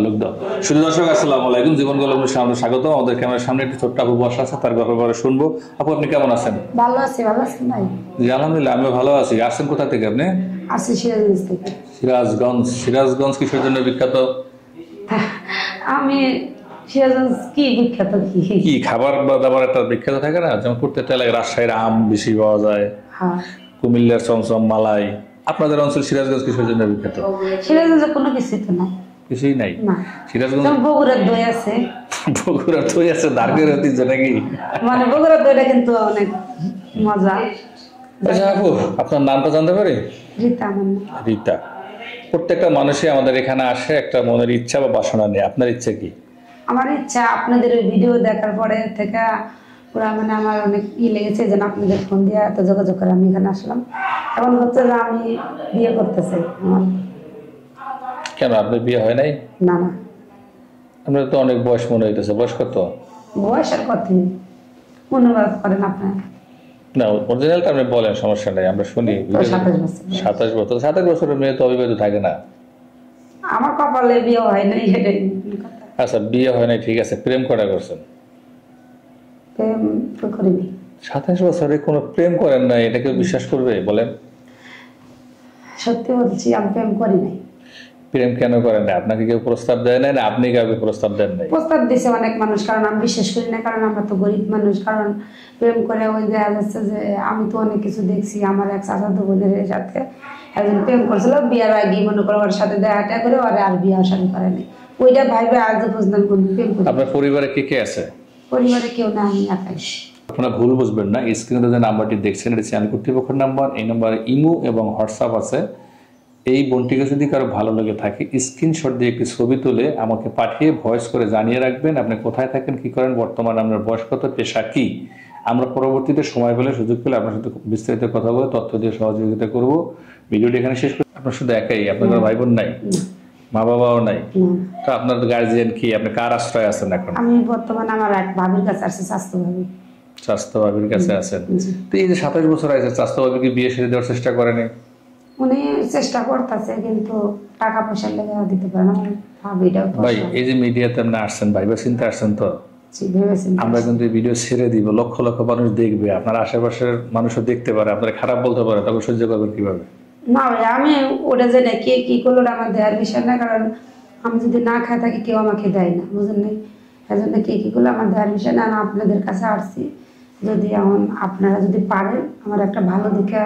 লোক দাও। শুধু দর্শক আসসালামু আলাইকুম, জীবন গল্প অনুষ্ঠানে স্বাগত। আমাদের ক্যামেরার সামনে একটি ছোট্ট আপু বসা আছে, তার গল্প পরে শুনবো। আপু আপনি কেমন আছেন? ভালো আছি, ভালো আছেন ভাই? জি আলহামদুলিল্লাহ, আমিও ভালো আছি। আসছেন কোথা থেকে আপনি? আসছি সিরাজগঞ্জ থেকে। সিরাজগঞ্জ। সিরাজগঞ্জ কিসের জন্য বিখ্যাত? আমি সিরাজগঞ্জ কি বিখ্যাত, কি খাবার বা দাবার একটা বিখ্যাত থাকে না? যেমন প্রত্যেকটা এলাকায় রাজশাহীর আম বেশি পাওয়া যায়, হ্যাঁ। কুমিল্লার চমচম মালাই। আপনাদের অঞ্চল সিরাজগঞ্জ কিসের জন্য বিখ্যাত? সিরাজগঞ্জে কোনো কিছু তো নাই, কিছুই নাই না। সিরাজগঞ্জ। যেমন বগুড়ার দই আছে। বগুড়ার দই আছে, দার্গের ঐতিহ্য নাকি? মানে বগুড়ার দইটা কিন্তু অনেক মজা। আচ্ছা আপু, আপনার নামটা জানতে পারি? রীতা আমার নাম। রীতা। প্রত্যেকটা মানুষই আমাদের এখানে আসে একটা মনের ইচ্ছা বা বাসনা নিয়ে। আপনার ইচ্ছা কি? আমার ইচ্ছা আপনাদের ওই ভিডিও দেখার পরে থেকে পুরো মানে আমার অনেক লেগেছে, যেন আপনাদের ফোন দিয়ে এত যোগাযোগ করে আমি এখানে আসলাম। এখন হচ্ছে যে আমি বিয়ে করতেছি। আমার কেন আপনার বিয়ে হয় নাই? না না, আপনার তো অনেক বয়স মনে হইতেছে। বয়স কত? বয়সের কথা অনুভব করেন আপনার। না, অরিজিনালটা আপনি বলেন, সমস্যা নাই, আমরা শুনি। 27 বছর। 27 বছর? 27 বছরের মেয়ে তো অবিবাহিত থাকে না। আমার কপালে বিয়ে হয় নাই, এটাই কথা। আচ্ছা, বিয়ে হয় নাই ঠিক আছে, প্রেম করা করছেন? প্রেম তো করিনি। 27 বছরে কোনো প্রেম করেন নাই, এটা কেউ বিশ্বাস করবে বলেন? সত্যি বলছি, আমি প্রেম করি নাই। প্রেম কেন করেন না? আপনাকে কেউ প্রস্তাব দেয় নাই, না আপনি কাউকে প্রস্তাব দেন নাই? প্রস্তাব দিছে অনেক মানুষ, কারণ আমি বিশ্বাস করি না, কারণ আমরা তো গরিব মানুষ। কারণ প্রেম করে ওই দেখা যাচ্ছে যে আমি তো অনেক কিছু দেখছি। আমার এক চাচাতো বোনের সাথে একজন প্রেম করছিল, বিয়ার আগে মনে করো ওর সাথে দেখাটা করে ওরা আর বিয়ে শাদী করেনি। ওইটা ভাইবে আজও বুঝলাম কোন প্রেম করি। আপনার পরিবারে কে কে আছে? পরিবারে কেউ না, আমি একাই। আপনারা ভুল বুঝবেন না, স্ক্রিনে যে নাম্বারটি দেখছেন এটা চ্যানেল কর্তৃপক্ষের নাম্বার। এই নাম্বারে ইমো এবং হোয়াটসঅ্যাপ আছে। এই বোনটিকে যদি কারো ভালো লেগে থাকে, স্ক্রিনশট দিয়ে একটি ছবি তুলে আমাকে পাঠিয়ে ভয়েস করে জানিয়ে রাখবেন আপনি কোথায় থাকেন, কি করেন, বর্তমানে আপনার বয়স কত, পেশা কি। আমরা পরবর্তীতে সময় পেলে, সুযোগ পেলে আপনার সাথে বিস্তারিত কথা বলে তথ্য দিয়ে সহযোগিতা করব। ভিডিওটি এখানে শেষ করি। আপনার শুধু একাই? আপনার কোনো ভাই বোন নাই? মা বাবাও নাই? তো আপনার গার্জিয়ান কি? আপনি কার আশ্রয় আছেন এখন? আমি বর্তমানে আমার এক ভাবির কাছে আসছি, স্বাস্থ্য ভাবি। স্বাস্থ্য ভাবির কাছে আছেন। তো এই যে 27 বছর আছে, স্বাস্থ্য ভাবিকে বিয়ে সেরে দেওয়ার চেষ্টা করেনি? উনি চেষ্টা করতেছে, কিন্তু টাকা পয়সার লেগে দিতে পারে না। ভাবিটাও ভাই, এই যে মিডিয়াতে আপনি আসছেন, ভাইবা চিন্তা আসছেন তো? ভেবেছেন আমরা কিন্তু এই ভিডিও ছেড়ে দিব, লক্ষ লক্ষ মানুষ দেখবে, আপনার আশেপাশের মানুষও দেখতে পারে, আপনার খারাপ বলতে পারে, তখন সহ্য করবেন কিভাবে? না ভাই, আমি ওটা যে না কে কি করলো ওটা আমার দেওয়ার বিষয় না, কারণ আমি যদি না খাই থাকি কেউ আমাকে দেয় না, বুঝলেন নাই? এই জন্য কে কি করলো আমার দেওয়ার বিষয় না। আমি আপনাদের কাছে আসছি, যদি এখন আপনারা যদি পারেন আমার একটা ভালো দেখে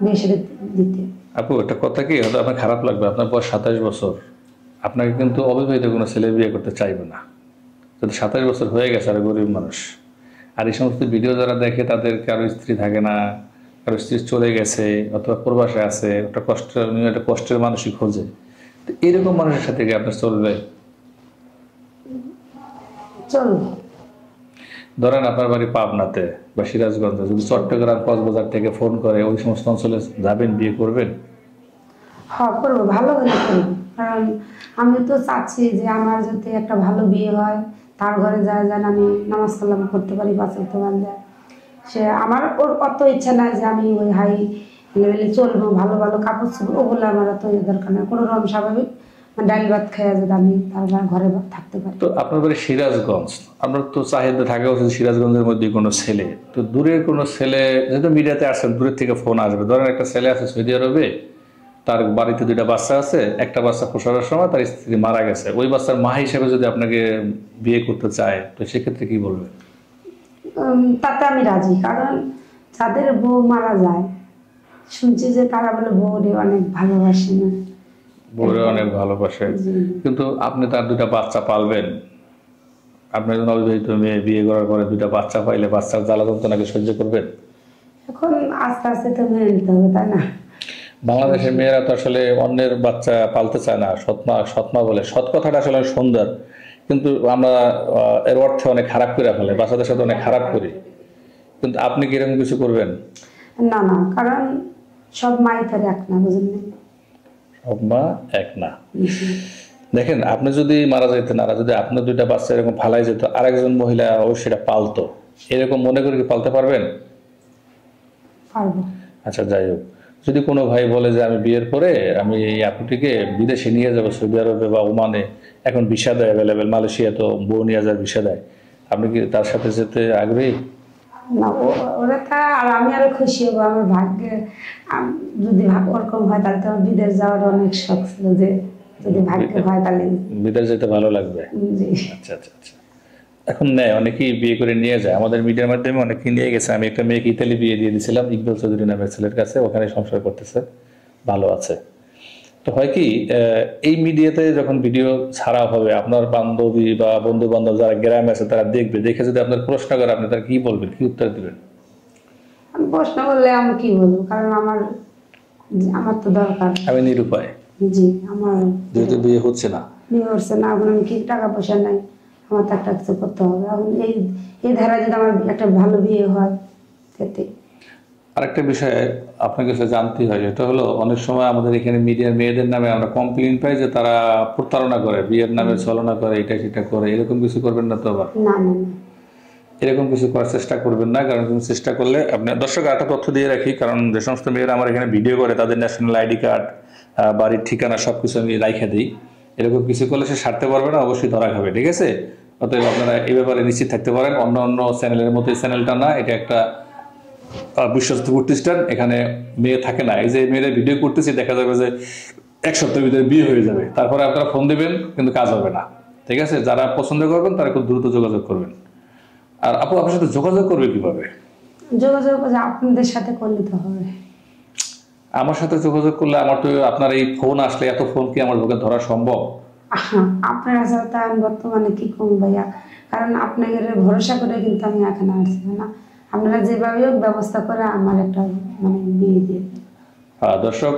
বিয়ে সেরে দিতে। আপু, একটা কথা কি, হয়তো আপনার খারাপ লাগবে, আপনার বয়স 27 বছর, আপনাকে কিন্তু অবিবাহিত কোনো ছেলে বিয়ে করতে চাইবে না। যদি 27 বছর হয়ে গেছে, আর গরিব মানুষ, আর এই সমস্ত ভিডিও যারা দেখে তাদের কারো স্ত্রী থাকে না, কারো স্ত্রী চলে গেছে অথবা প্রবাসে আছে, একটা কষ্টের মানুষই খোঁজে। তো এরকম মানুষের সাথে কি আপনার চলবে? চলবে। ধরেন আপনার বাড়ি পাবনাতে বা সিরাজগঞ্জে, যদি চট্টগ্রাম কক্সবাজার থেকে ফোন করে, ওই সমস্ত অঞ্চলে যাবেন, বিয়ে করবেন? হ্যাঁ করবো, ভালো হলে করবো। কারণ আমি তো চাচ্ছি যে আমার যদি একটা ভালো বিয়ে হয়, তার ঘরে যায় যেন আমি নামাজ কালাম করতে পারি, পাঁচ ওয়াক্ত বান্ধে। সে আমার ওর অত ইচ্ছা নাই যে আমি ওই হাই লেভেলে চলবো, ভালো ভালো কাপড় চলবো, ওগুলো আমার অত দরকার নেই। কোনো রকম স্বাভাবিক ডাল ভাত খাইয়া যদি আমি তার ঘরে থাকতে পারি। তো আপনার বাড়ি সিরাজগঞ্জ, আপনার তো চাহিদা থাকা উচিত সিরাজগঞ্জের মধ্যে কোনো ছেলে। তো দূরের কোনো ছেলে, যেহেতু মিডিয়াতে আসেন, দূরের থেকে ফোন আসবে। ধরেন একটা ছেলে আছে সৌদি আরবে, তার বাড়িতে 2টা বাচ্চা আছে, একটা বাচ্চা প্রসবের সময় তার স্ত্রী মারা গেছে, ওই বাচ্চার মা হিসেবে যদি আপনাকে বিয়ে করতে চায়, তো সেক্ষেত্রে কি বলবেন? তাতে আমি রাজি, কারণ যাদের বউ মারা যায় শুনছি যে তারা বলে বউরে অনেক ভালোবাসে না। বউরে অনেক ভালোবাসে, কিন্তু আপনি তার 2টা বাচ্চা পালবেন। আপনি একজন অবিবাহিত মেয়ে, বিয়ে করার পরে 2টা বাচ্চা পাইলে বাচ্চার জ্বালা যন্ত্রণাকে সহ্য করবেন? এখন আস্তে আস্তে তো মেনে নিতে হবে, তাই না? বাংলাদেশের মেয়েরা তো আসলে অন্যের বাচ্চা পালতে চায় না, সৎমা সৎমা বলে। সৎ কথাটা আসলে অনেক সুন্দর, কিন্তু আমরা এর অর্থে অনেক খারাপ করে ফেলে, বাচ্চাদের সাথে অনেক খারাপ করি। কিন্তু আপনি কি এরকম কিছু করবেন? না না, কারণ সব মাই তো এক না, বুঝলেন? সব মা এক না। দেখেন, আপনি যদি মারা যেতেন, আর যদি আপনার 2টা বাচ্চা এরকম ফালাই যেত, আরেকজন মহিলা অবশ্যই সেটা পালতো, এরকম মনে করে কি পালতে পারবেন? পারবো। আচ্ছা যাই হোক, যদি কোনো ভাই বলে যে আমি বিয়ের পরে আমি এই আপুটিকে বিদেশে নিয়ে যাবো, সৌদি আরবে বা ওমানে, এখন ভিসা দেয় অ্যাভেলেবেল, মালয়েশিয়া তো বউ নিয়ে যাওয়ার ভিসা দেয়, আপনি কি তার সাথে যেতে আগ্রহী? না ওরা তা আর আমি আরো খুশি হবো। আমার ভাগ্যে যদি ওরকম হয় তাহলে তো আমার বিদেশ যাওয়ার অনেক শখ ছিল, যে যদি ভাগ্য হয় তাহলে বিদেশ যেতে ভালো লাগবে। জি। আচ্ছা আচ্ছা আচ্ছা। এখন নেয় অনেকেই বিয়ে করে নিয়ে যায়, আমাদের মিডিয়ার মাধ্যমে অনেকেই নিয়ে গেছে। আমি একটা মেয়েকে ইতালি বিয়ে দিয়ে দিয়েছিলাম, ইকবাল চৌধুরী নামের ছেলের কাছে, ওখানে সংসার করতেছে, ভালো আছে। তো হয় কি, এই মিডিয়াতে যখন ভিডিও ছাড়া হবে, আপনার বান্ধবী বা বন্ধু বান্ধব যারা গ্রামে আছে তারা দেখবে, দেখে যদি আপনার প্রশ্ন করে আপনি তার কি বলবেন, কি উত্তর দিবেন? আমি প্রশ্ন করলে আমি কি বলবো, কারণ আমার তো দরকার। আমি নিরুপায়, জি, আমার যেহেতু বিয়ে হচ্ছে না। বিয়ে করছে না, এখন আমি কি টাকা পয়সা নাই, আমার তো একটা কিছু করতে হবে। এখন এই ধারা যদি আমার একটা ভালো বিয়ে হয় এতে। আরেকটা বিষয় আপনার কাছে জানতে হয়, এটা হলো অনেক সময় আমাদের এখানে মিডিয়ার মেয়েদের নামে আমরা কমপ্লেইন পাই যে তারা প্রতারণা করে, বিয়ের নামে ছলনা করে, এটা সেটা করে। এরকম কিছু করবেন না তো আবার? না না না, এরকম কিছু করার চেষ্টা করবেন না, কারণ তুমি চেষ্টা করলে আপনার দর্শক একটা তথ্য দিয়ে রাখি, কারণ যে সমস্ত মেয়েরা আমার এখানে ভিডিও করে তাদের ন্যাশনাল আইডি কার্ড, বাড়ির ঠিকানা সবকিছু আমি রাইখে দিই। এরকম কিছু করলে সে সারতে পারবে না, অবশ্যই ধরা খাবে, ঠিক আছে? অতএব আপনারা এই ব্যাপারে নিশ্চিত থাকতে পারেন। অন্য অন্য চ্যানেলের মতো এই চ্যানেলটা না, এটা একটা বিশ্বস্ত প্রতিষ্ঠান, এখানে মেয়ে থাকে না। এই যে মেয়েরা ভিডিও করতেছি, দেখা যাবে যে এক সপ্তাহের ভিতরে বিয়ে হয়ে যাবে, তারপরে আপনারা ফোন দেবেন কিন্তু কাজ হবে না, ঠিক আছে? যারা পছন্দ করবেন তারা খুব দ্রুত যোগাযোগ করবেন। আর আপু আপনার সাথে যোগাযোগ করবে কিভাবে? যোগাযোগ আপনাদের সাথে করলে তো হবে। আমার সাথে যোগাযোগ করলে আমার তো আপনার এই ফোন আসলে, এত ফোন কি আমার পক্ষে ধরা সম্ভব? আপনার সাথে আমি বর্তমানে কি কম ভাইয়া, কারণ আপনাদের ভরসা করে কিন্তু আমি এখানে আসছি না। আপনারা যেভাবে হোক ব্যবস্থা করে আমার একটা বিয়ে দিয়ে। দর্শক